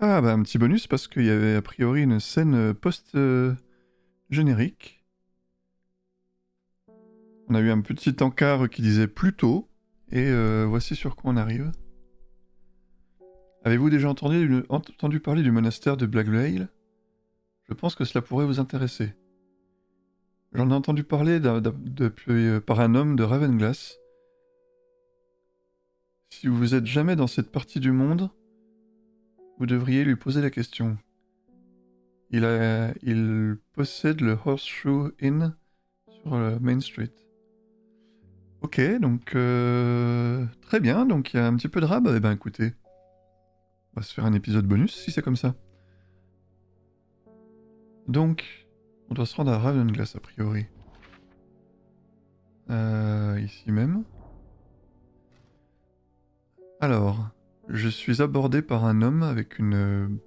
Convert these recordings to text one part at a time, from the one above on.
Ah bah un petit bonus parce qu'il y avait a priori une scène post-générique. On a eu un petit encart qui disait plus tôt, et voici sur quoi on arrive. Avez-vous déjà entendu parler du monastère de Blackvale? Je pense que cela pourrait vous intéresser. J'en ai entendu parler par un homme de Ravenglass. Si vous êtes jamais dans cette partie du monde, vous devriez lui poser la question. Il possède le Horseshoe Inn sur Main Street. Ok, donc très bien, donc il y a un petit peu de rab. Eh ben écoutez, on va se faire un épisode bonus si c'est comme ça. Donc, on doit se rendre à Ravenglass a priori. Ici même. Alors, je suis abordé par un homme avec une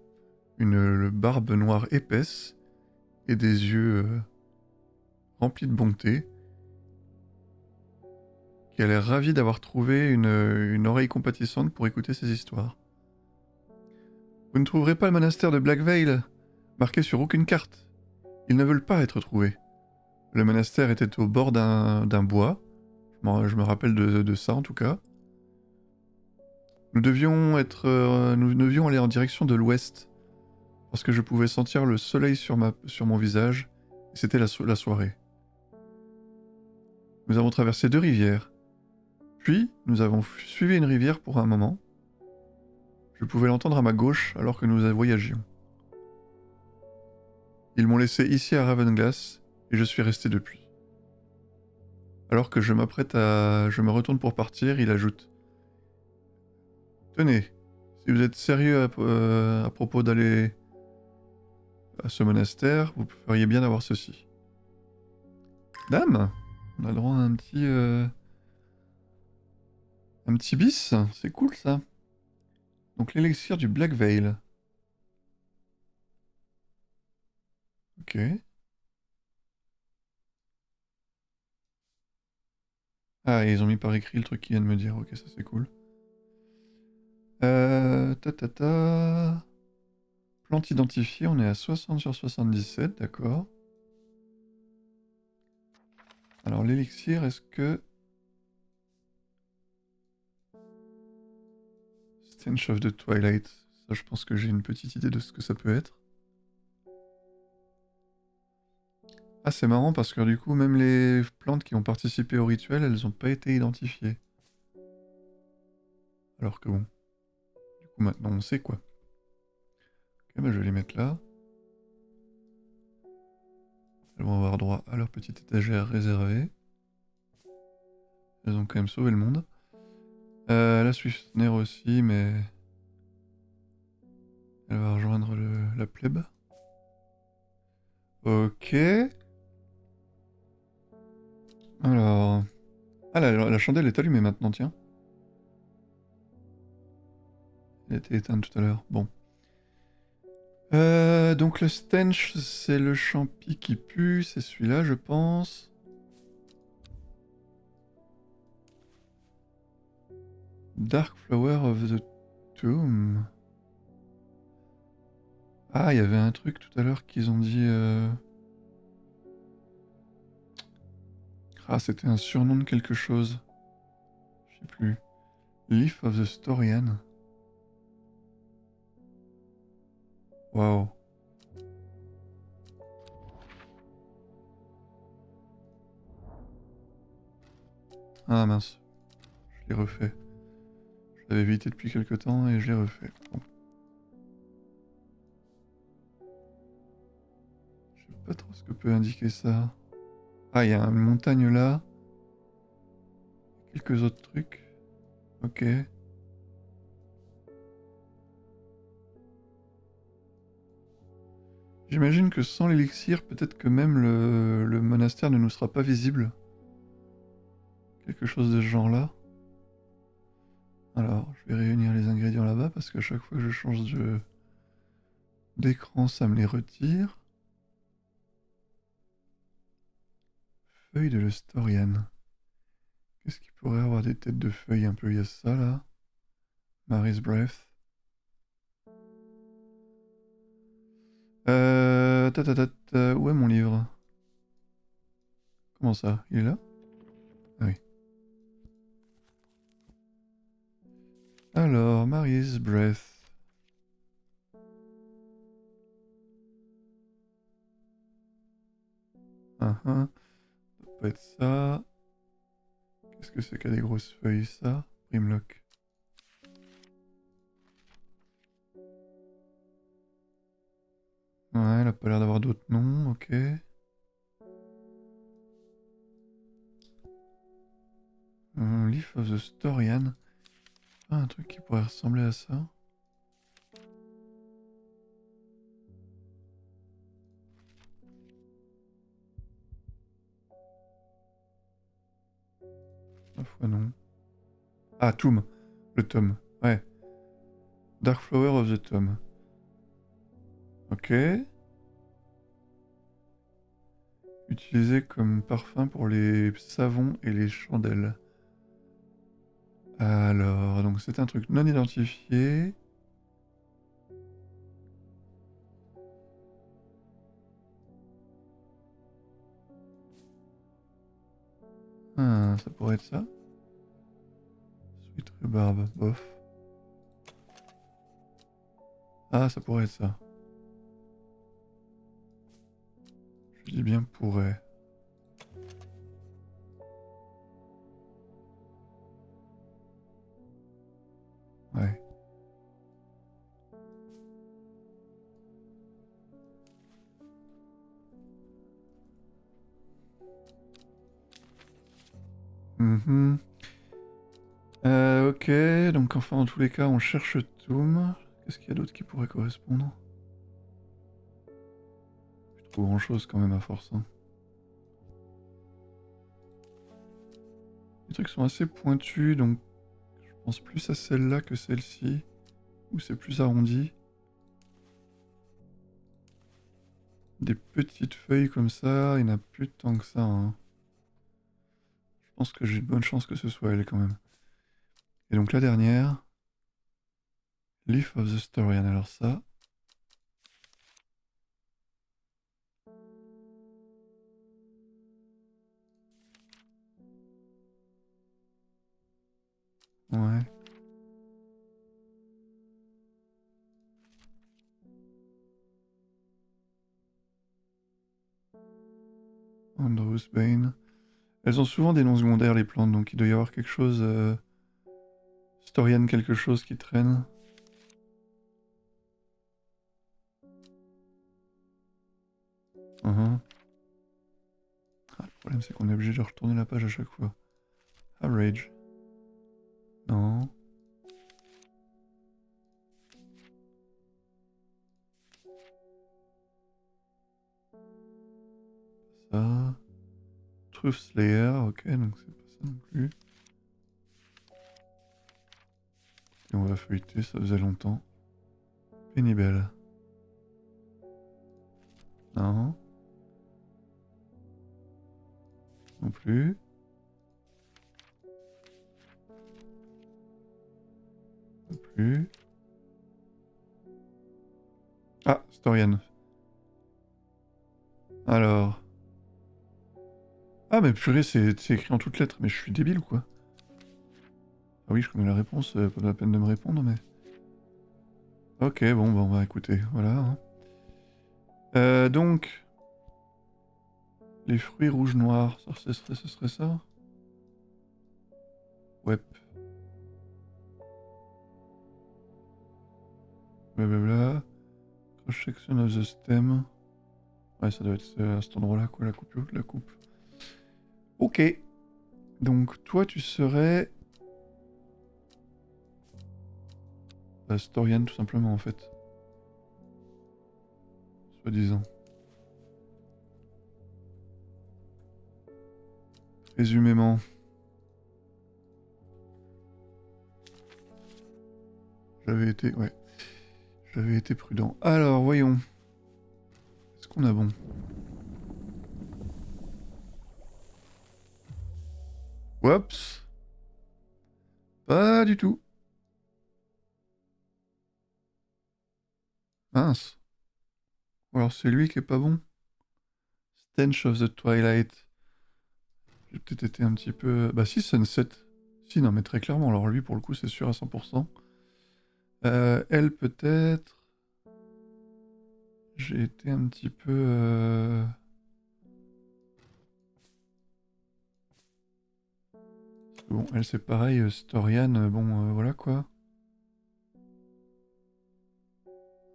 barbe noire épaisse et des yeux remplis de bonté, qui a l'air ravi d'avoir trouvé une oreille compatissante pour écouter ses histoires. Vous ne trouverez pas le monastère de Blackvale marqué sur aucune carte. Ils ne veulent pas être trouvés. Le monastère était au bord d'un bois. Je me rappelle de ça en tout cas. Nous devions aller en direction de l'ouest parce que je pouvais sentir le soleil sur mon visage et c'était la soirée. Nous avons traversé 2 rivières. Puis, nous avons suivi une rivière pour un moment. Je pouvais l'entendre à ma gauche alors que nous voyagions. Ils m'ont laissé ici à Ravenglass et je suis resté depuis. Alors que je me retourne pour partir, il ajoute: Tenez, si vous êtes sérieux à propos d'aller à ce monastère, vous feriez bien d'avoir ceci. Dame, on a le droit à un petit bis, c'est cool ça. Donc l'élixir du Black Veil. Ok. Ah, et ils ont mis par écrit le truc qu'ils viennent de me dire. Ok, ça c'est cool. Ta ta ta. Plante identifiée, on est à 60 sur 77, d'accord. Alors l'élixir, est-ce que... Stench of the Twilight. Ça, je pense que j'ai une petite idée de ce que ça peut être. Ah, c'est marrant parce que du coup, même les plantes qui ont participé au rituel, elles n'ont pas été identifiées. Alors que bon, du coup, maintenant on sait quoi. Ok, bah je vais les mettre là. Elles vont avoir droit à leur petite étagère réservée. Elles ont quand même sauvé le monde. La Swiftner aussi, mais elle va rejoindre la plèbe. Ok. Alors... Ah, la chandelle est allumée maintenant, tiens. Elle était éteinte tout à l'heure. Bon. Donc le stench, c'est le champi qui pue, c'est celui-là, je pense. Dark Flower of the Tomb. Ah, il y avait un truc tout à l'heure qu'ils ont dit... Ah, c'était un surnom de quelque chose. Je sais plus. Leaf of the Storian. Waouh. Ah mince, je l'ai refait. Je l'avais évité depuis quelque temps et je l'ai refait. Bon. Je sais pas trop ce que peut indiquer ça. Ah, il y a une montagne là. Quelques autres trucs. Ok. J'imagine que sans l'élixir, peut-être que même le monastère ne nous sera pas visible. Quelque chose de ce genre-là. Alors, je vais réunir les ingrédients là-bas parce qu'à chaque fois que je change d'écran, ça me les retire. Feuille de l'Estorian. Qu'est-ce qui pourrait avoir des têtes de feuilles un peu? Il y a ça là. Mary's Breath. Où est mon livre? Comment ça? Il est là? Ah oui. Alors, Mary's Breath. Ça doit pas être ça. Qu'est-ce que c'est qu'a des grosses feuilles, ça? Primlock. Ouais, elle a pas l'air d'avoir d'autres noms, ok. Leaf of the Storian. Ah, un truc qui pourrait ressembler à ça. Ma foi, non. Ah, Tomb. Le tome. Ouais. Dark Flower of the Tome. Ok. Utilisé comme parfum pour les savons et les chandelles. Alors, donc c'est un truc non identifié. Ah, ça pourrait être ça. Sweet rhubarbe, bof. Ah, ça pourrait être ça. Je dis bien pourrait. Ouais. Mhm. Ok, donc enfin dans tous les cas on cherche Toom. Qu'est-ce qu'il y a d'autre qui pourrait correspondre? Plus trop grand chose quand même à force. Hein. Les trucs sont assez pointus donc je pense plus à celle-là que celle-ci. Où c'est plus arrondi. Des petites feuilles comme ça, il n'y en a plus tant que ça. Hein. Je pense que j'ai de bonnes chances que ce soit elle quand même. Et donc la dernière, Leaf of the Storian. Alors ça, ouais. Andrews Bane. Elles ont souvent des noms secondaires les plantes, donc il doit y avoir quelque chose... Storian quelque chose qui traîne. Mhm. Ah, le problème c'est qu'on est obligé de retourner la page à chaque fois. Average. Non. Ça. Truth Slayer, ok, donc c'est pas ça non plus. Et on va feuilleter, ça faisait longtemps. Pénibelle. Non. Non plus. Non plus. Ah, Storian. Alors. Ah, mais purée, c'est écrit en toutes lettres, mais je suis débile ou quoi? Ah oui, je connais la réponse, pas la peine de me répondre, mais. Ok, bon, bah, on va écouter, voilà. Hein. Donc, les fruits rouges-noirs, ce serait ça? Ouais. Blablabla. Cross section of the stem. Ouais, ça doit être à cet endroit-là, quoi, la coupe. La coupe. Ok. Donc, toi, tu serais. La Storian, tout simplement, en fait. Soi-disant. Résumément. J'avais été. Ouais. J'avais été prudent. Alors, voyons. Est-ce qu'on a bon? Oups. Pas du tout. Mince. Ou alors c'est lui qui est pas bon. Stench of the Twilight. J'ai peut-être été un petit peu... Bah si, Sunset. Si, non, mais très clairement. Alors lui, pour le coup, c'est sûr à 100%. Elle, peut-être... J'ai été un petit peu... Bon, elle, c'est pareil. Storian, bon, voilà quoi.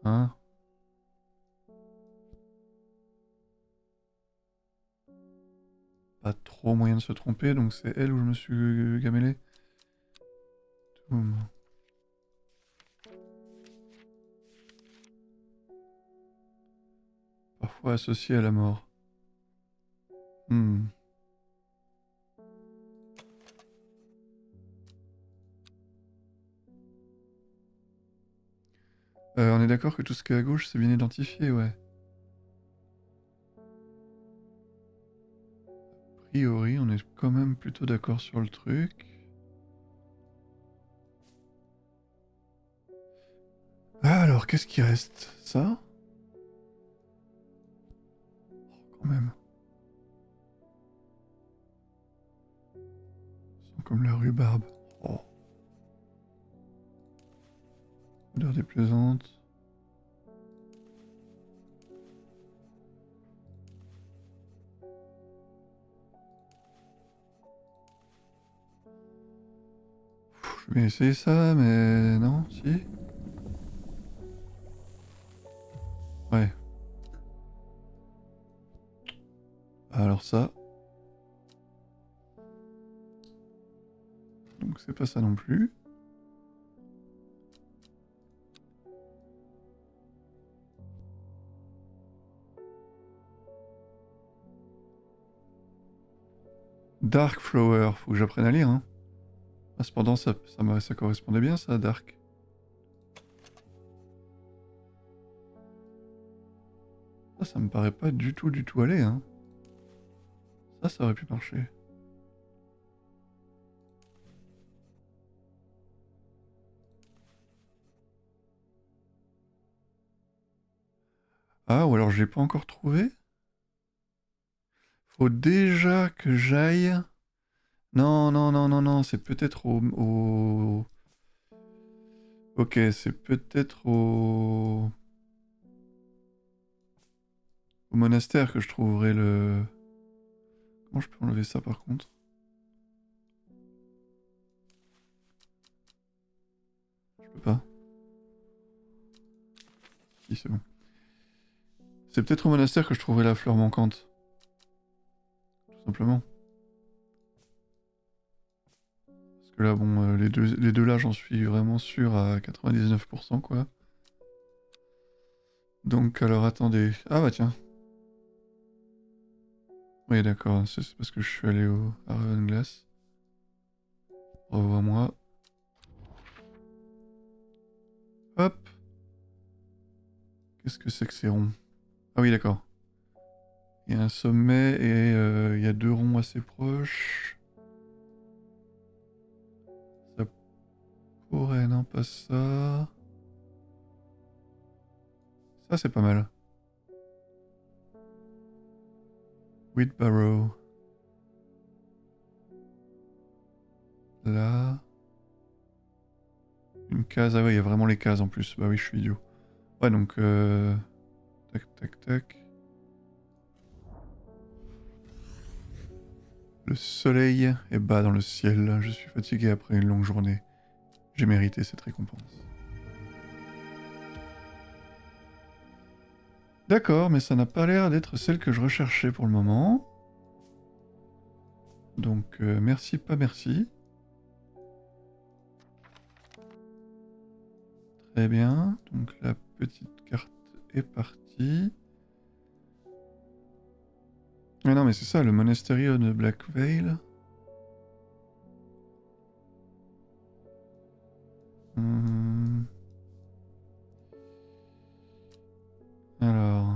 Hein? Pas trop moyen de se tromper, donc c'est elle où je me suis gamellé. Toum. Parfois associé à la mort. Hmm. On est d'accord que tout ce qui est à gauche, c'est bien identifié, ouais. A priori, on est quand même plutôt d'accord sur le truc. Ah, alors, qu'est-ce qui reste? Ça? Oh, quand même. Ça sent comme la rhubarbe. Oh, odeur déplaisante. Je vais essayer ça, mais non, si? Ouais. Alors ça. Donc c'est pas ça non plus. Dark Flower, faut que j'apprenne à lire, hein. Ah, cependant, ça correspondait bien, ça, Dark. Ça me paraît pas du tout aller, hein. Ça aurait pu marcher. Ah, ou alors je l'ai pas encore trouvé? Faut déjà que j'aille... Non, non, non, non, non, c'est peut-être Ok, c'est peut-être au monastère que je trouverai le... Comment je peux enlever ça par contre? Je peux pas. Si, c'est bon. C'est peut-être au monastère que je trouverai la fleur manquante. Tout simplement. Parce que là, bon, les deux là, j'en suis vraiment sûr à 99%, quoi. Donc, alors, attendez. Ah bah tiens. Oui, d'accord. C'est parce que je suis allé à Ravenglass. Revois-moi. Hop. Qu'est-ce que c'est que ces ronds? Ah oui, d'accord. Il y a un sommet et il y a deux ronds assez proches. Ça pourrait, non, pas ça. Ça, c'est pas mal. Wheatbarrow. Là. Une case. Ah ouais, il y a vraiment les cases en plus. Bah oui, je suis idiot. Ouais, donc... Tac, tac, tac. Le soleil est bas dans le ciel. Je suis fatigué après une longue journée. J'ai mérité cette récompense. D'accord, mais ça n'a pas l'air d'être celle que je recherchais pour le moment. Donc, merci, pas merci. Très bien. Donc, la petite carte est partie. Ah non, mais c'est ça, le Monasterio de Black Veil. Hum. Alors,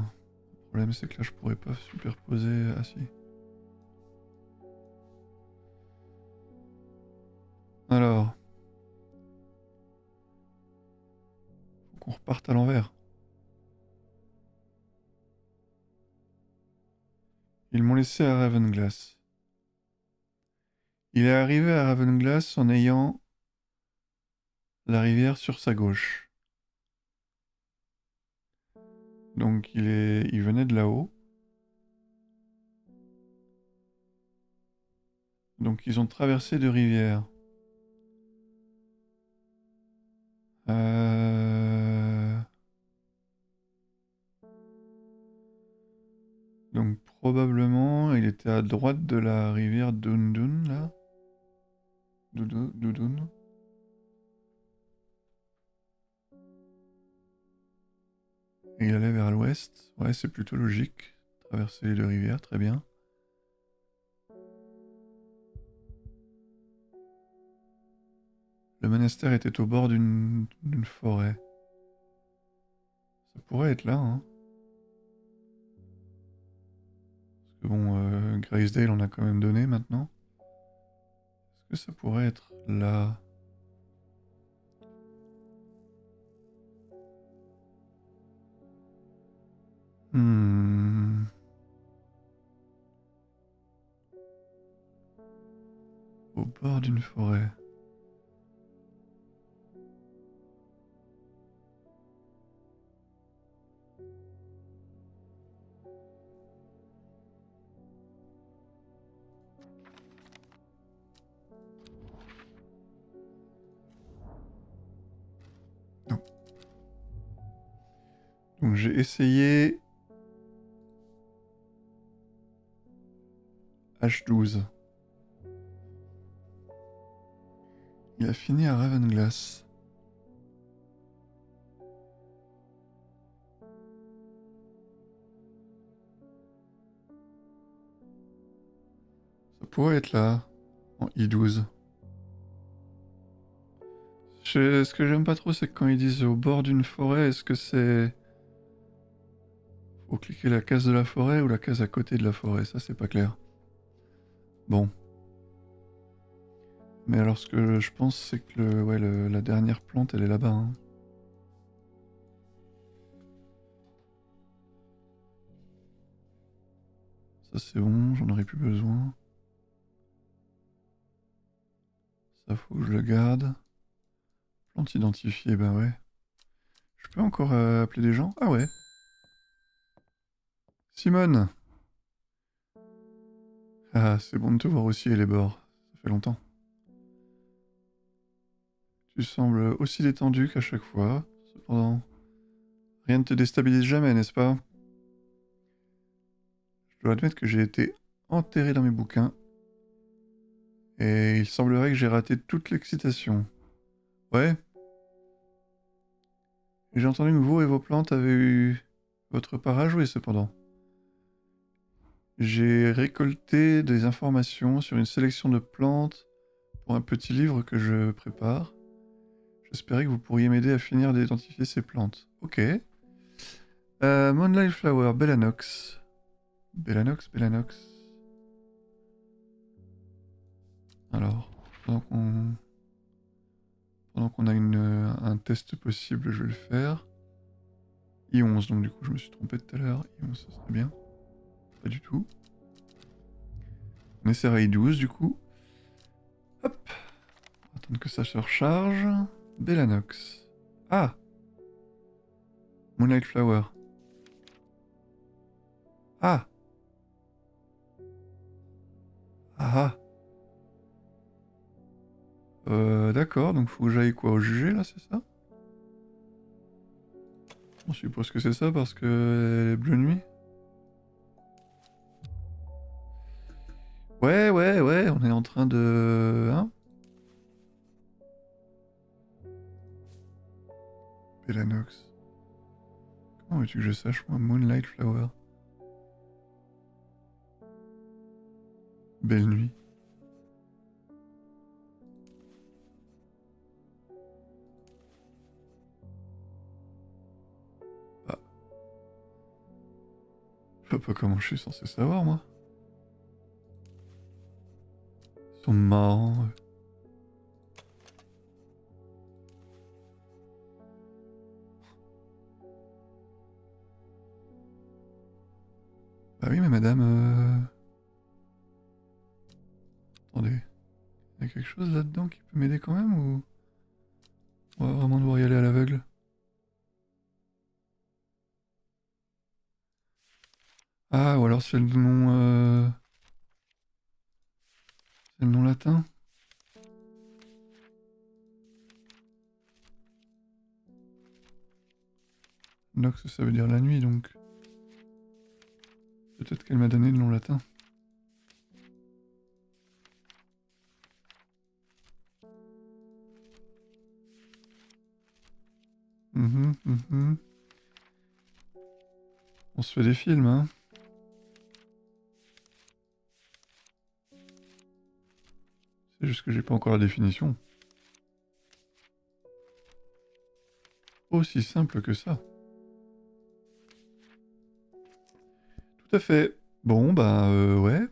le problème c'est que là je pourrais pas superposer. Ah si. Alors, faut qu'on reparte à l'envers. laissé à Ravenglass. Il est arrivé à Ravenglass en ayant la rivière sur sa gauche. Donc il venait de là-haut. Donc ils ont traversé deux rivières. Donc probablement il était à droite de la rivière Dundun là. Doudoun. Et il allait vers l'ouest. Ouais, c'est plutôt logique. Traverser les deux rivières, très bien. Le monastère était au bord d'une forêt. Ça pourrait être là, hein. Parce que bon, Graysdale on a quand même donné maintenant. Est-ce que ça pourrait être là? Au bord d'une forêt. Non. Donc j'ai essayé H12. Il a fini à Ravenglass. Ça pourrait être là, en I12. Ce que j'aime pas trop, c'est que quand ils disent au bord d'une forêt, est-ce que c'est... Faut cliquer la case de la forêt ou la case à côté de la forêt? Ça, c'est pas clair. Bon. Mais alors, ce que je pense, c'est que la dernière plante, elle est là-bas, hein. Ça, c'est bon, j'en aurais plus besoin. Ça, faut que je le garde. Plante identifiée, ben ouais. Je peux encore appeler des gens? Ah ouais. Simone! Ah, c'est bon de te voir aussi, les bords. Ça fait longtemps. Tu sembles aussi détendu qu'à chaque fois. Cependant, rien ne te déstabilise jamais, n'est-ce pas? Je dois admettre que j'ai été enterré dans mes bouquins. Et il semblerait que j'ai raté toute l'excitation. Ouais. Et j'ai entendu que vous et vos plantes avez eu votre part à jouer cependant. J'ai récolté des informations sur une sélection de plantes pour un petit livre que je prépare. J'espérais que vous pourriez m'aider à finir d'identifier ces plantes. Ok. Moonlight Flower, Bellanox. Bellanox. Alors, pendant qu'on a un test possible, je vais le faire. I11, donc du coup je me suis trompé tout à l'heure. I11, ça serait bien. Pas du tout. On essaiera I12 du coup. Hop. Attendre que ça se recharge. Bellanox. Ah, Moonlight Flower. Ah. Ah. D'accord, donc faut que j'aille quoi, au jugé là, c'est ça? On suppose que c'est ça parce que elle est bleue nuit. Ouais, on est en train de... Hein? Bellanox. Comment veux-tu que je sache, moi, Moonlight Flower? Belle nuit. Ah. Je sais pas comment je suis censé savoir, moi. Ils sont marrants. Bah oui, mais madame... Attendez. Il y a quelque chose là-dedans qui peut m'aider quand même ou... On va vraiment devoir y aller à l'aveugle? Ah, ou alors c'est le nom... C'est le nom latin? Nox, ça veut dire la nuit, donc... Peut-être qu'elle m'a donné le nom latin. Mhm. On se fait des films, hein. C'est juste que j'ai pas encore la définition. Aussi simple que ça. Tout à fait. Bon, bah, ouais.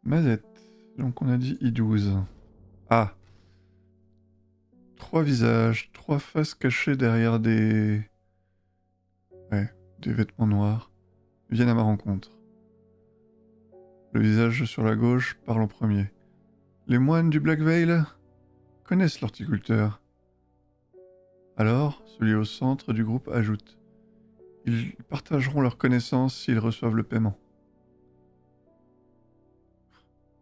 Mazette. Donc on a dit I12. Ah. 3 visages, 3 faces cachées derrière des... Ouais, des vêtements noirs. Viennent à ma rencontre. Le visage sur la gauche parle en premier. Les moines du Black Veil connaissent l'horticulteur. Alors, celui au centre du groupe ajoute. Ils partageront leurs connaissances s'ils reçoivent le paiement.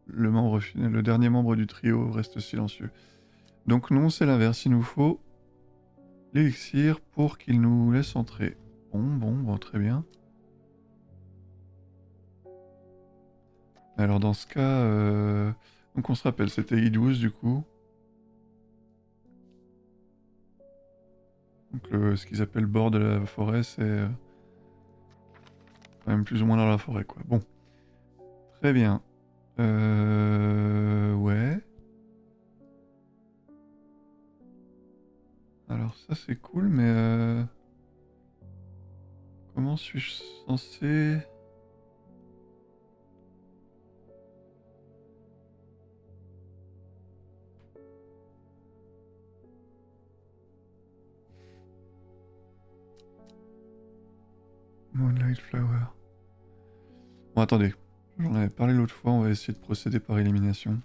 Le dernier membre du trio reste silencieux. Donc non, c'est l'inverse. Il nous faut l'élixir pour qu'il nous laisse entrer. Bon, très bien. Alors dans ce cas, donc on se rappelle, c'était I12 du coup. Donc ce qu'ils appellent le bord de la forêt, c'est quand même plus ou moins dans la forêt, quoi. Bon, très bien. Ouais. Alors ça c'est cool, mais comment suis-je censé... Moonlight Flower. Bon, attendez. J'en avais parlé l'autre fois, on va essayer de procéder par élimination.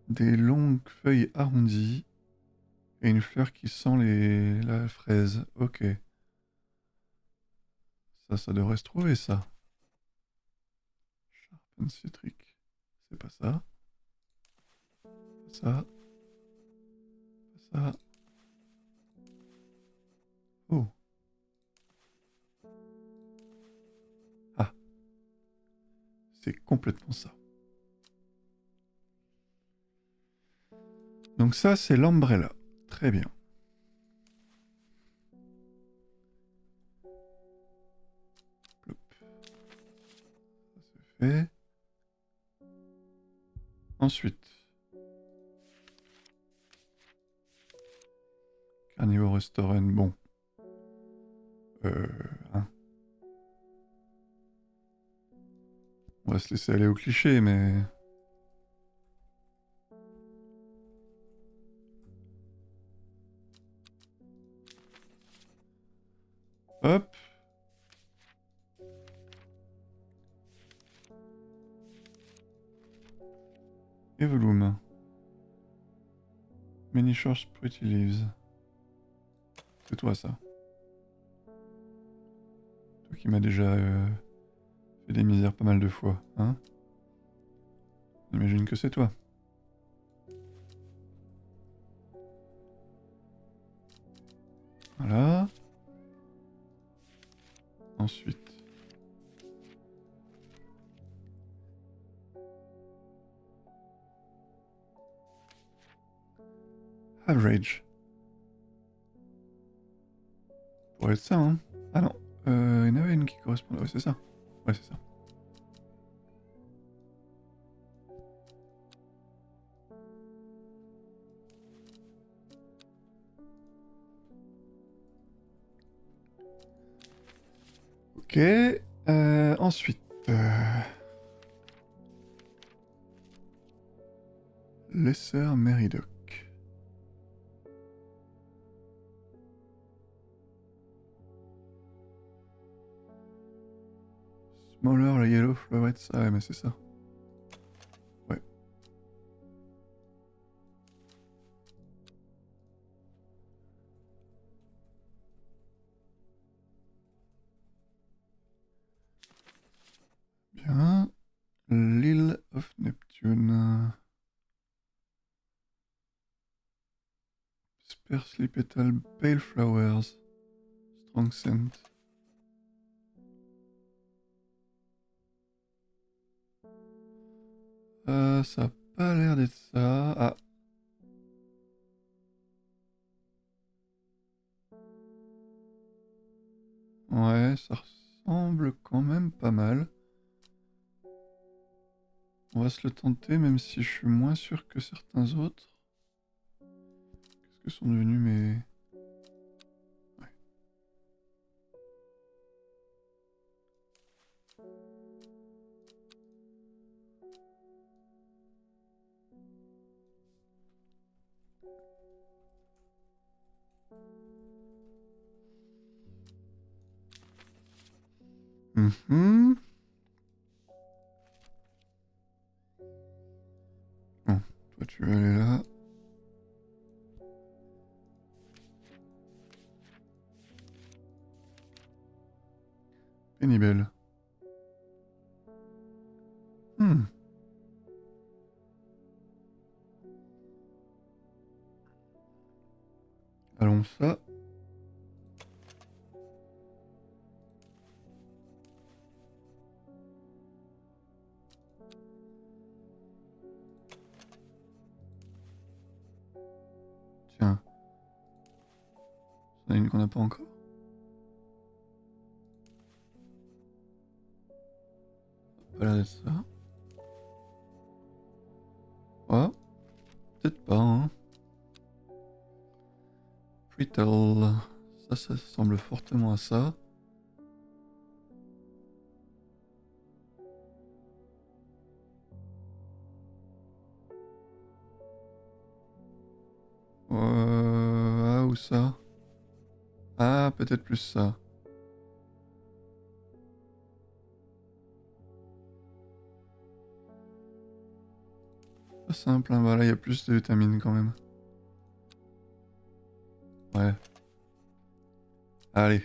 Des longues feuilles arrondies et une fleur qui sent la fraise. Ok. Ça devrait se trouver, ça. Sharpen citrique. C'est pas ça. Pas ça. Pas ça. Oh. Ah. C'est complètement ça. Donc ça, c'est l'Umbrella. Très bien. Plop. Ça c'est fait. Ensuite. Carnivore Restaurant. Bon. Hein. On va se laisser aller au cliché, mais... Hop. Evolume. Many short pretty leaves. C'est toi, ça. Toi qui m'as déjà fait des misères pas mal de fois, hein? J'imagine que c'est toi. Voilà. Ensuite. Average. Pourrait être ça, hein? Ah non. Il y en avait une qui correspondait. Ouais, c'est ça. Ouais, c'est ça. Ok. Ensuite. Lesser Meridoc. Smaller, la yellow flowers, ah ouais, mais c'est ça. Ouais. Bien. L'île of Neptune. Sparsely petal pale flowers. Strong scent. Ça a pas l'air d'être ça. Ah. Ouais, ça ressemble quand même pas mal. On va se le tenter, même si je suis moins sûr que certains autres. Qu'est-ce que sont devenus mes... Ouais. Mhm. Bon, toi tu vas aller là. Pénibelle. Hmm. Allons ça. Tiens. Il y en a une qu'on n'a pas encore. Pas l'air d'être ça. Oh, peut-être pas, hein. Brittle. Ça ressemble fortement à ça. Ah, où ça? Ah, peut-être plus ça. Pas simple, hein. Voilà, il y a plus de vitamines quand même. Ouais. Allez.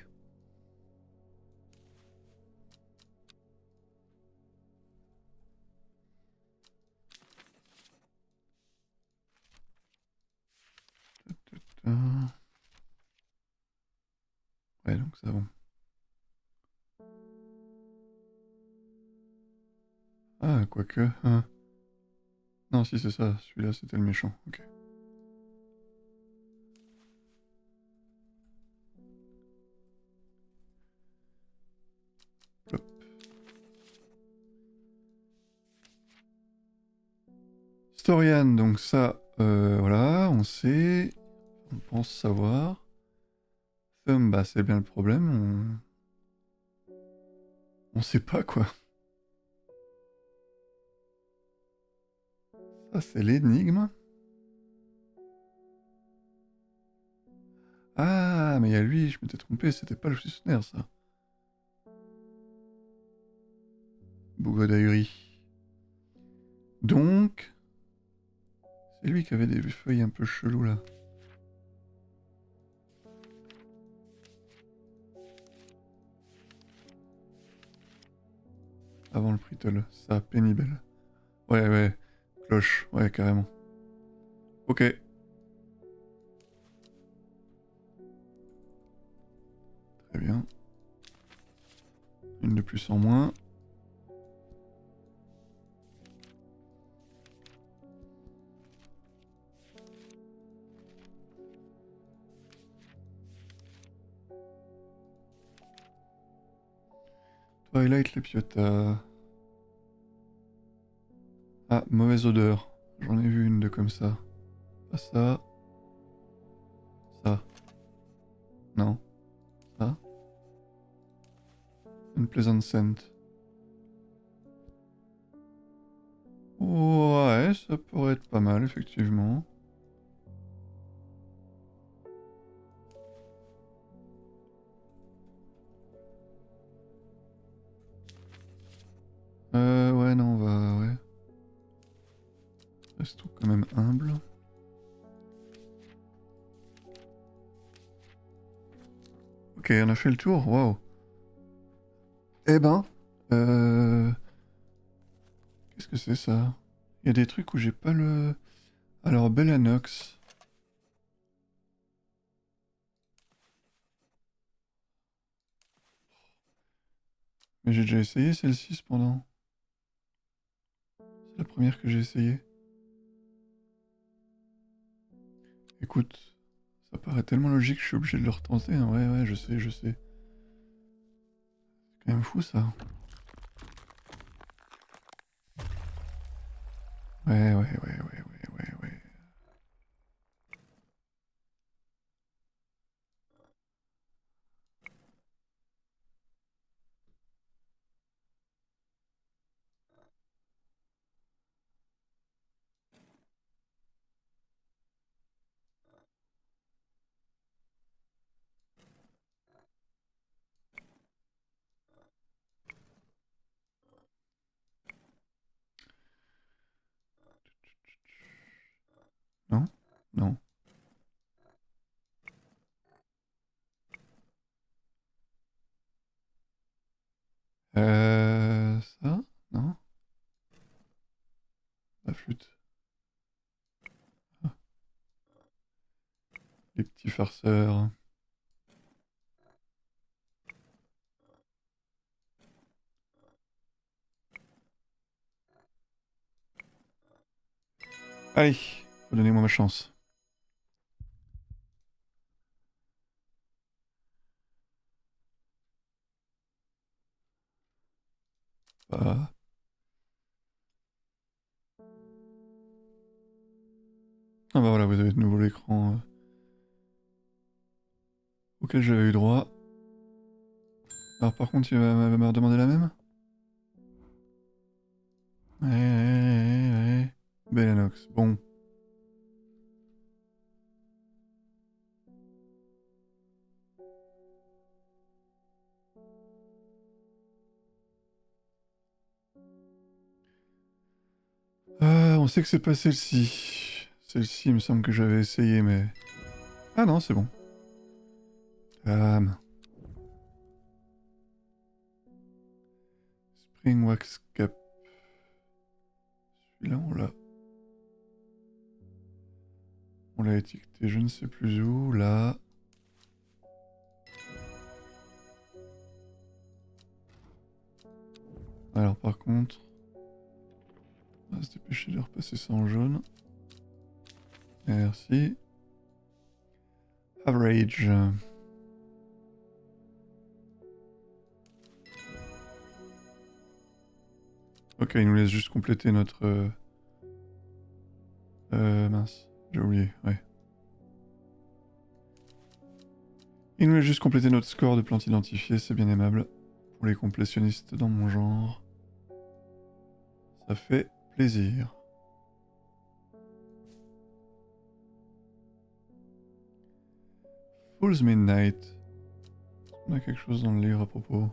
Euh, Ouais, donc ça bon. Ah, quoique. Hein. Non, si c'est ça. Celui-là, c'était le méchant. Ok. Plop. Storian, donc ça, voilà, on sait. On pense savoir. Thumb, bah, c'est bien le problème. On sait pas quoi. Ça, c'est l'énigme. Ah, mais il y a lui, je m'étais trompé, c'était pas le Schusner, ça. Bougodairi. Donc, c'est lui qui avait des feuilles un peu cheloues là. Avant le Prittle. Ça, pénible. Ouais, ouais. Cloche. Ouais, carrément. Ok. Très bien. Une de plus en moins. Twilight Lepiota. Ah, mauvaise odeur. J'en ai vu une de comme ça. Pas ça. Ça. Non. Ça. Une pleasant scent. Ouais, ça pourrait être pas mal, effectivement. quand même humble. Ok, on a fait le tour, waouh. Eh ben, qu'est-ce que c'est ça? Il y a des trucs où j'ai pas le... Alors, Bellanox. Mais j'ai déjà essayé celle-ci cependant. C'est la première que j'ai essayée. Écoute, ça paraît tellement logique que je suis obligé de le retenter. Hein. Ouais, ouais, je sais, je sais. C'est quand même fou ça. Ouais, ouais, ouais, ouais, ouais, ouais, ouais. Non? Non. Ça? Non? La flûte. Ah, les petits farceurs. Allez, donnez-moi ma chance. Ah, ah bah voilà, vous avez de nouveau l'écran auquel j'avais eu droit. Alors par contre, il va me redemander la même? Ouais, ouais, ouais, ouais. Bellanox, bon. Ah, on sait que c'est pas celle-ci. Celle-ci, il me semble que j'avais essayé, mais... Ah non, c'est bon. Ah, Spring Wax Cap. Celui-là, on l'a étiqueté je ne sais plus où, là. Alors par contre, on va se dépêcher de repasser ça en jaune. Merci. Average. Ok, il nous laisse juste compléter notre... mince, j'ai oublié, ouais. Il nous laisse juste compléter notre score de plantes identifiées, c'est bien aimable. Pour les complétionnistes dans mon genre. Ça fait plaisir. Fool's Midnight. On a quelque chose dans le livre à propos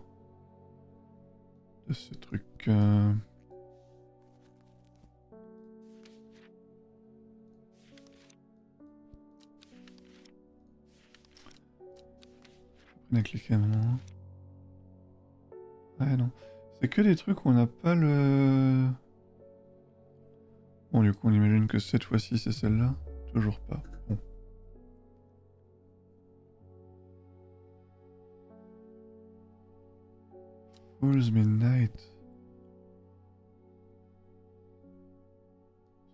de ces trucs. On a cliqué à un moment. Ouais, non. C'est que des trucs où on n'a pas le... Bon, du coup, on imagine que cette fois-ci, c'est celle-là. Toujours pas. Bon. Fool's Midnight.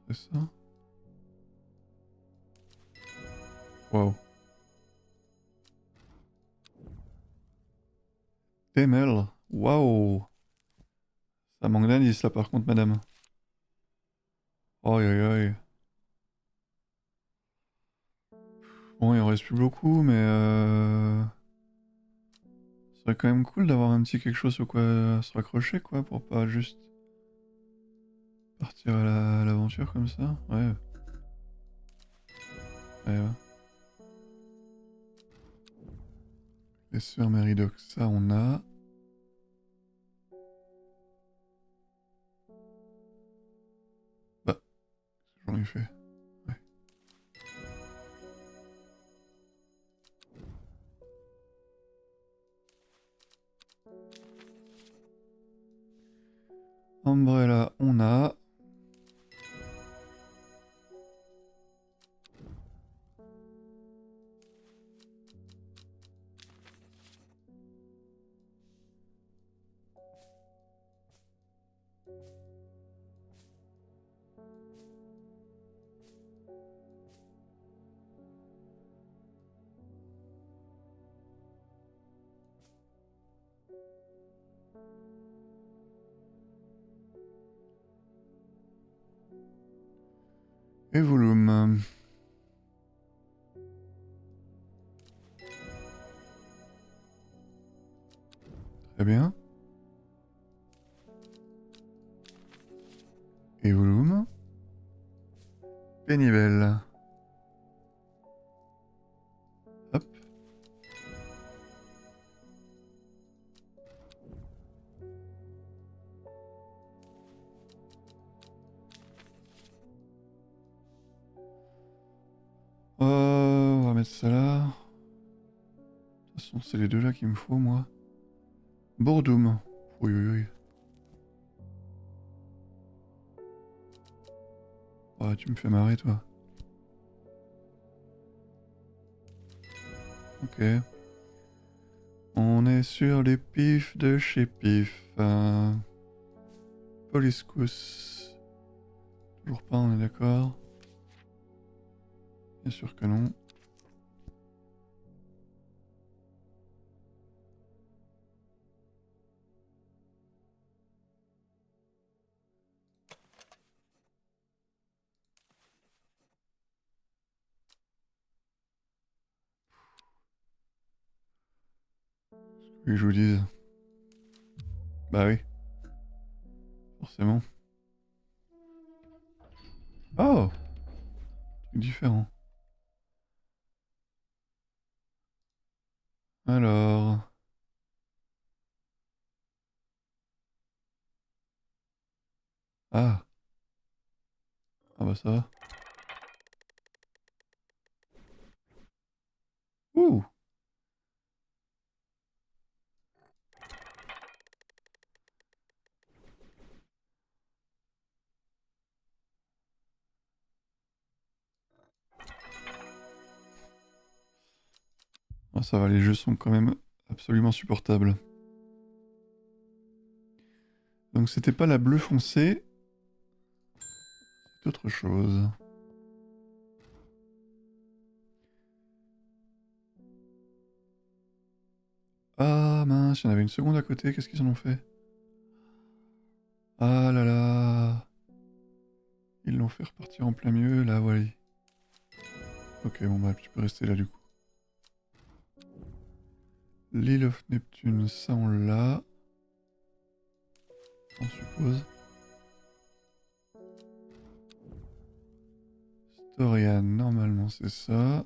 C'est ça? Wow. Temel. Waouh. Ça manque d'indices, là, par contre, madame. Oi, oi, oi. Bon, il en reste plus beaucoup, mais... Ce serait quand même cool d'avoir un petit quelque chose sur quoi se raccrocher, quoi, pour pas juste partir à l'aventure comme ça. Ouais. Ouais, ouais. Les sœurs Meridoc, ça on a. Bah, j'en ai effet. Ouais. Umbrella, on a. Et volume. Très bien. Et volume. Pénibelle. Hop. On va mettre ça là. De toute façon, c'est les deux là qu'il me faut, moi. Bourdoum. Oui, oui, oui. Ah, tu me fais marrer, toi. Ok. On est sur les pifs de chez Pif. Poliscus. Toujours pas, on est d'accord. Bien sûr que non. Que je vous dise. Bah oui. Forcément. Oh! Truc différent. Alors. Ah. Ah bah ça va. Ouh! Ah, ça va, les jeux sont quand même absolument supportables. Donc c'était pas la bleue foncée. C'est autre chose. Ah mince, il y en avait une seconde à côté, qu'est-ce qu'ils en ont fait? Ah là là. Ils l'ont fait repartir en plein milieu, là, voilà. Ok, bon bah tu peux rester là du coup. L'île of Neptune, ça on l'a. On suppose. Storian, normalement c'est ça.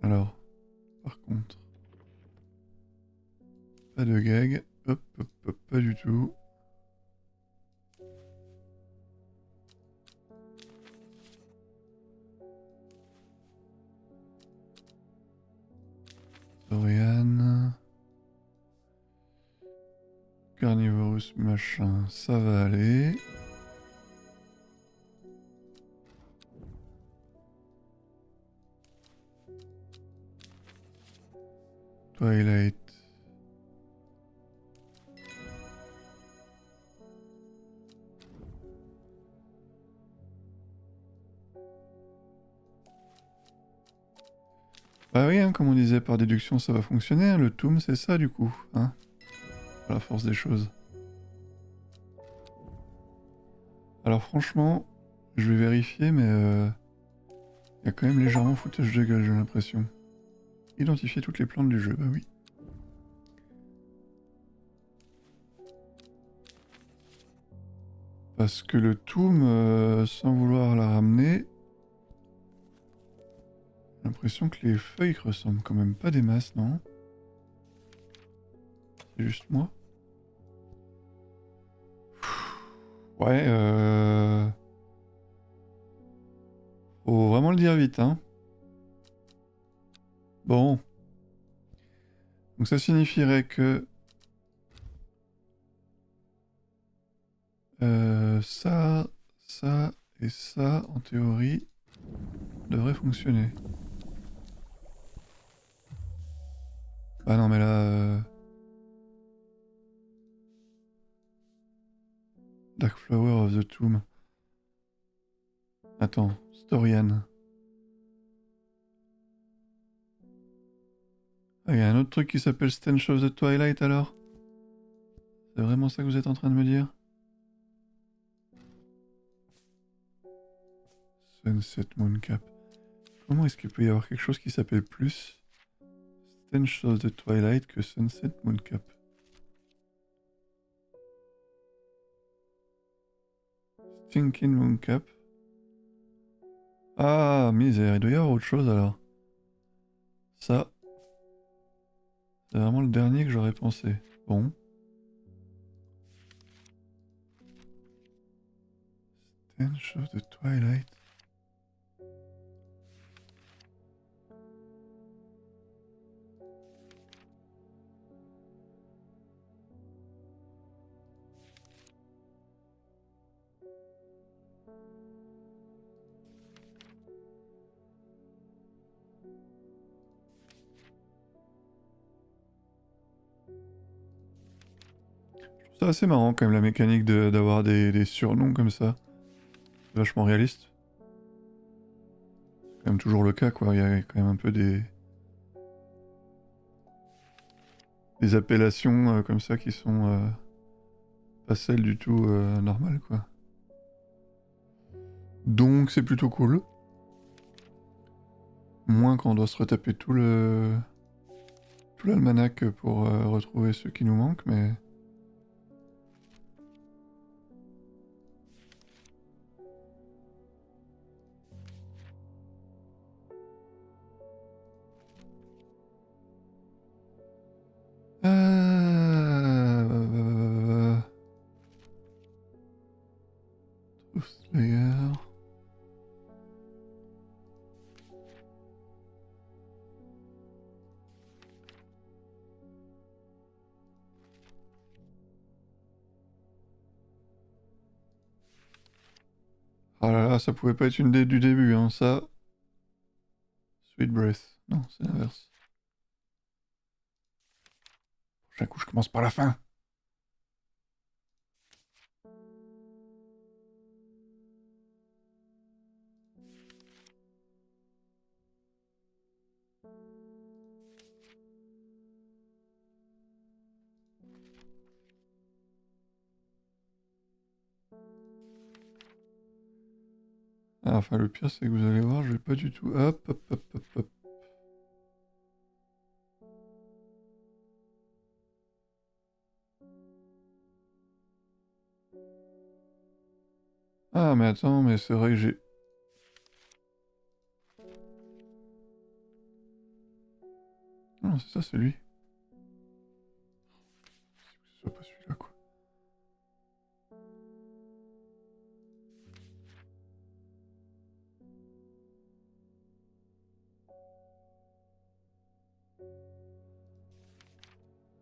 Alors, par contre, pas de gag. Hop, hop, hop, pas du tout. Storian. Carnivorous, machin, ça va aller. Twilight. Bah oui, hein, comme on disait, par déduction, ça va fonctionner. Hein. Le Toom, c'est ça, du coup. Hein, à la force des choses. Alors franchement, je vais vérifier, mais il y a quand même légèrement foutage de gueule, j'ai l'impression. Identifier toutes les plantes du jeu, bah oui. Parce que le Toom, sans vouloir la ramener, j'ai l'impression que les feuilles ressemblent quand même pas des masses, non? C'est juste moi? Ouais, faut vraiment le dire vite, hein. Bon. Donc ça signifierait que... ça, ça et ça, en théorie, devrait fonctionner. Ah non, mais là... Dark Flower of the Tomb. Attends, Storian. Ah, il y a un autre truc qui s'appelle Stench of the Twilight alors? C'est vraiment ça que vous êtes en train de me dire? Sunset Mooncap. Comment est-ce qu'il peut y avoir quelque chose qui s'appelle plus Stench of the Twilight que Sunset Mooncap? Stinking Mooncap. Ah, misère, il doit y avoir autre chose alors. Ça, c'est vraiment le dernier que j'aurais pensé. Bon. Stench of the Twilight. C'est assez marrant quand même la mécanique d'avoir des surnoms comme ça. C'est vachement réaliste. C'est quand même toujours le cas quoi. Il y a quand même un peu des appellations comme ça qui sont pas celles du tout normales quoi. Donc c'est plutôt cool. Moins quand on doit se retaper tout l'almanach pour retrouver ceux qui nous manquent, mais... Truth Slayer... Ah là là, ça pouvait pas être une dé du début, hein, ça. Sweet Breath. Non, c'est l'inverse. Prochain coup, je commence par la fin. Ah, enfin, le pire, c'est que vous allez voir, je vais pas du tout... Hop, hop, hop, hop, hop. Ah, mais attends, mais c'est vrai que j'ai... Non, c'est ça, c'est lui. Ce soit pas celui-là, quoi.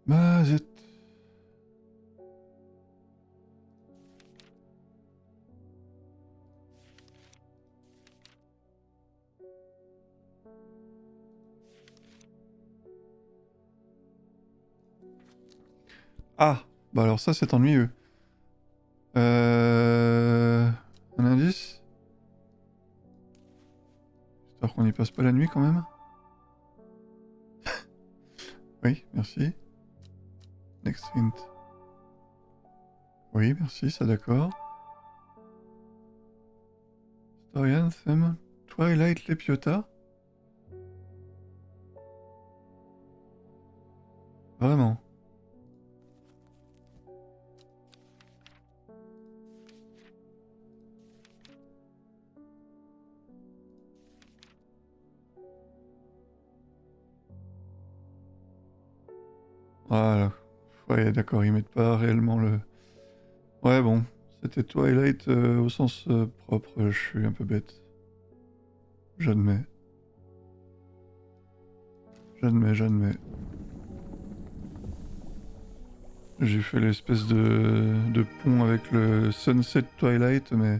Mazette. Ah, bah alors ça, c'est ennuyeux. Un indice? J'espère qu'on n'y passe pas la nuit, quand même. Oui, merci. Next hint. Oui, merci, ça d'accord. Storian, Theme, Twilight, Lepiota. Vraiment. Voilà. Ouais, d'accord, ils mettent pas réellement le... Ouais, bon. C'était Twilight au sens propre, je suis un peu bête. J'admets. J'admets. J'ai fait l'espèce de pont avec le Sunset Twilight, mais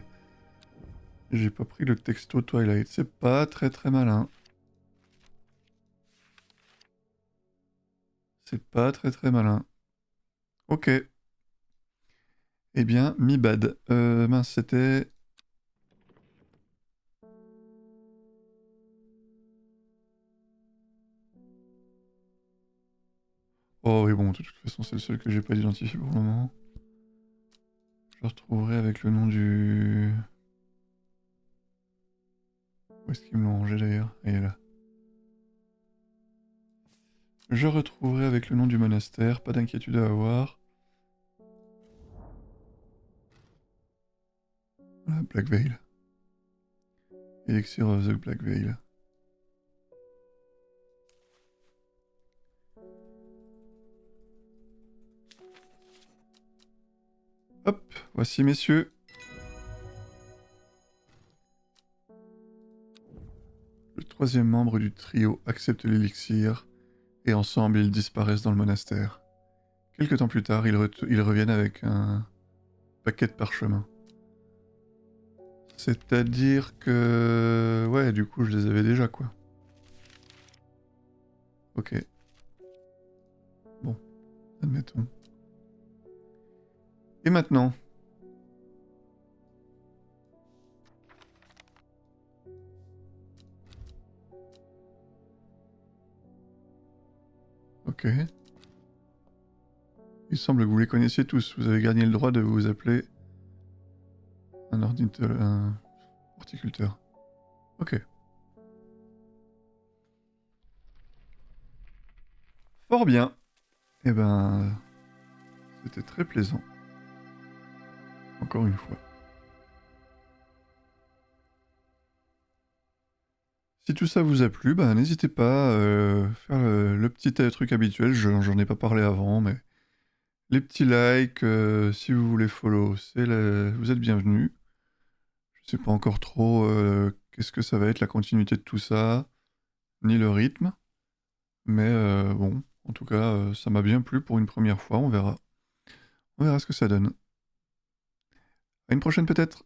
j'ai pas pris le texto Twilight. C'est pas très malin. C'est pas très malin. Ok. Eh bien, mi bad. Mince, c'était... Oh oui, bon, de toute façon, c'est le seul que j'ai pas identifié pour le moment. Je le retrouverai avec le nom du... Où est-ce qu'ils me l'ont rangé d'ailleurs? Il est là. Je retrouverai avec le nom du monastère, pas d'inquiétude à avoir. Voilà, Black Veil. Elixir of the Black Veil. Hop, voici messieurs. Le troisième membre du trio accepte l'élixir, et ensemble ils disparaissent dans le monastère. Quelque temps plus tard, ils reviennent avec un paquet de parchemins. C'est-à-dire que... Ouais, du coup, je les avais déjà, quoi. Ok. Bon, admettons. Et maintenant? Ok. Il semble que vous les connaissiez tous. Vous avez gagné le droit de vous appeler un ordinateur... un horticulteur. Ok. Fort bien. Eh ben... C'était très plaisant. Encore une fois. Si tout ça vous a plu, bah, n'hésitez pas à faire le petit truc habituel. J'en ai pas parlé avant, mais les petits likes, si vous voulez follow, vous êtes bienvenus. Je sais pas encore trop qu'est-ce que ça va être la continuité de tout ça, ni le rythme, mais bon, en tout cas, ça m'a bien plu pour une première fois. On verra. On verra ce que ça donne. À une prochaine peut-être.